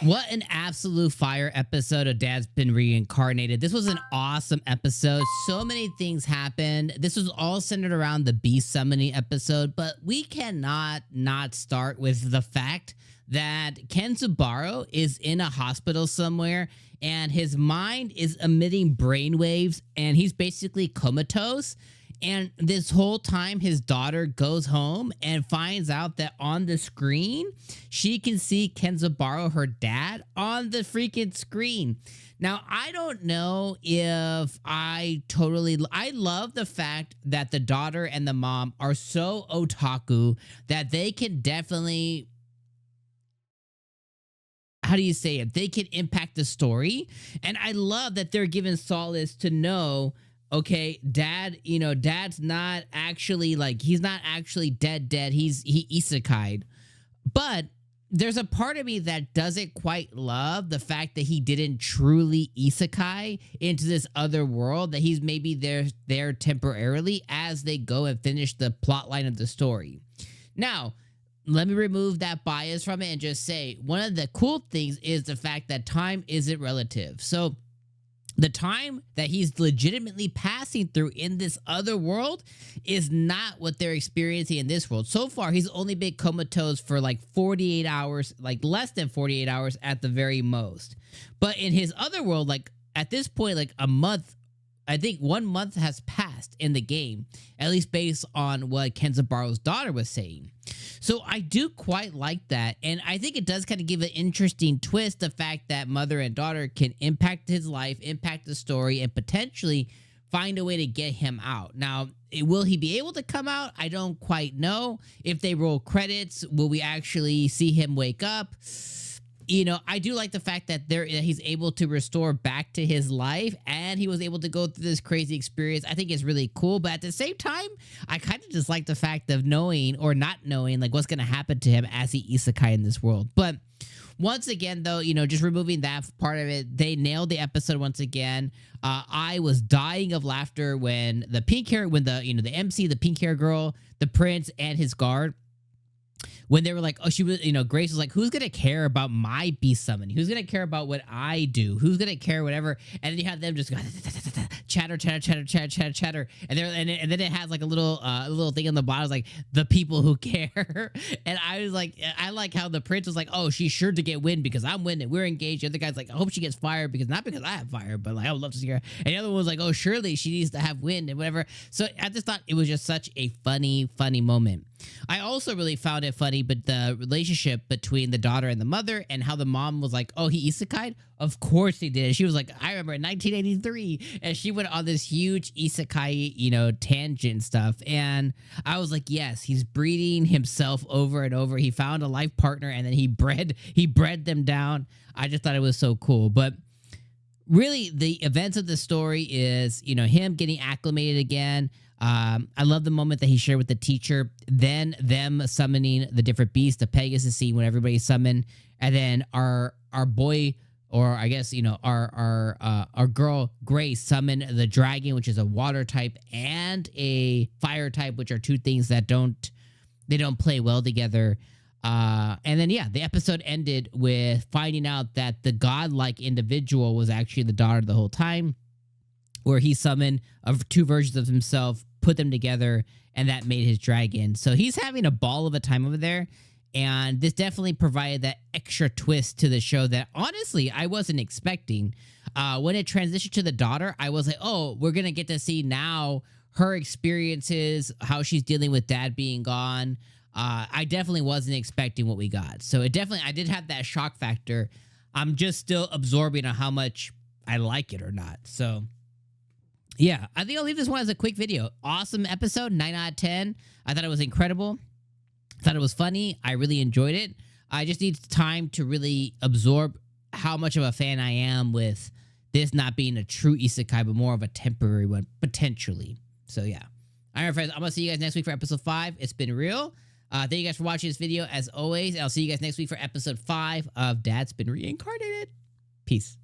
What an absolute fire episode of Dad's Been Reincarnated. This was an awesome episode. So many things happened. This was all centered around the beast summoning episode, but we cannot not start with the fact that 𝐜𝐻𝐧𝐬𝐭 is in a hospital somewhere and his mind is emitting brainwaves and he's basically comatose. And this whole time, his daughter goes home and finds out that on the screen, she can see 𝐜𝐻𝐧𝐬𝐭, her dad, on the freaking screen. Now, I don't know if I love the fact that the daughter and the mom are so otaku that they can definitely, how do you say it? They can impact the story. And I love that they're given solace to know, okay, dad, dad's not actually he's not actually dead. He isekai'd. But there's a part of me that doesn't quite love the fact that he didn't truly isekai into this other world, that he's maybe there temporarily as they go and finish the plot line of the story. Now, let me remove that bias from it and just say one of the cool things is the fact that time isn't relative. So the time that he's legitimately passing through in this other world is not what they're experiencing in this world. So far, he's only been comatose for 48 hours, less than 48 hours at the very most. But in his other world, at this point, a month, I think 1 month has passed in the game, at least based on what 𝐜𝐻𝐧𝐬𝐭's daughter was saying. So I do quite like that. And I think it does kind of give an interesting twist, the fact that mother and daughter can impact his life, impact the story, and potentially find a way to get him out. Now, will he be able to come out? I don't quite know. If they roll credits, will we actually see him wake up? I do like the fact that he's able to restore back to his life and he was able to go through this crazy experience. I think it's really cool. But at the same time, I kind of just like the fact of knowing or not knowing what's going to happen to him as he isekai in this world. But once again, though, just removing that part of it, they nailed the episode once again. I was dying of laughter when the pink hair, the MC, the pink hair girl, the prince, and his guard, when they were like, oh, she was, Grace was like, who's going to care about my beast summoning? Who's going to care about what I do? Who's going to care whatever? And then you have them just go chatter, chatter, chatter, chatter, chatter, chatter. And then it has a little thing on the bottom, like the people who care. And I was like, I like how the prince was like, oh, she's sure to get win because I'm winning. We're engaged. The other guy's like, I hope she gets fired not because I have fire, but I would love to see her. And the other one was like, oh, surely she needs to have win and whatever. So I just thought it was just such a funny moment. I also really found it funny, but the relationship between the daughter and the mother and how the mom was like, oh, he isekai'd? Of course he did. She was like, I remember in 1983. And she went on this huge isekai, tangent stuff. And I was like, yes, he's breeding himself over and over. He found a life partner and then he bred them down. I just thought it was so cool. But really, the events of the story is, him getting acclimated again. I love the moment that he shared with the teacher, then them summoning the different beasts, the Pegasus scene when everybody's summoned, and then our boy, or I guess, our girl Grace summoned the dragon, which is a water type, and a fire type, which are two things that don't play well together. And then, yeah, the episode ended with finding out that the godlike individual was actually the daughter the whole time, where he summoned two versions of himself, put them together, and that made his dragon. So he's having a ball of a time over there, and this definitely provided that extra twist to the show that, honestly, I wasn't expecting. When it transitioned to the daughter, I was like, oh, we're going to get to see now her experiences, how she's dealing with dad being gone. I definitely wasn't expecting what we got. So I did have that shock factor. I'm just still absorbing on how much I like it or not. So yeah, I think I'll leave this one as a quick video. Awesome episode, 9 out of 10. I thought it was incredible. I thought it was funny. I really enjoyed it. I just need time to really absorb how much of a fan I am with this not being a true isekai, but more of a temporary one, potentially. So yeah. All right, friends, I'm going to see you guys next week for episode 5. It's been real. Thank you guys for watching this video, as always. I'll see you guys next week for episode 5 of Dad's Been Reincarnated. Peace.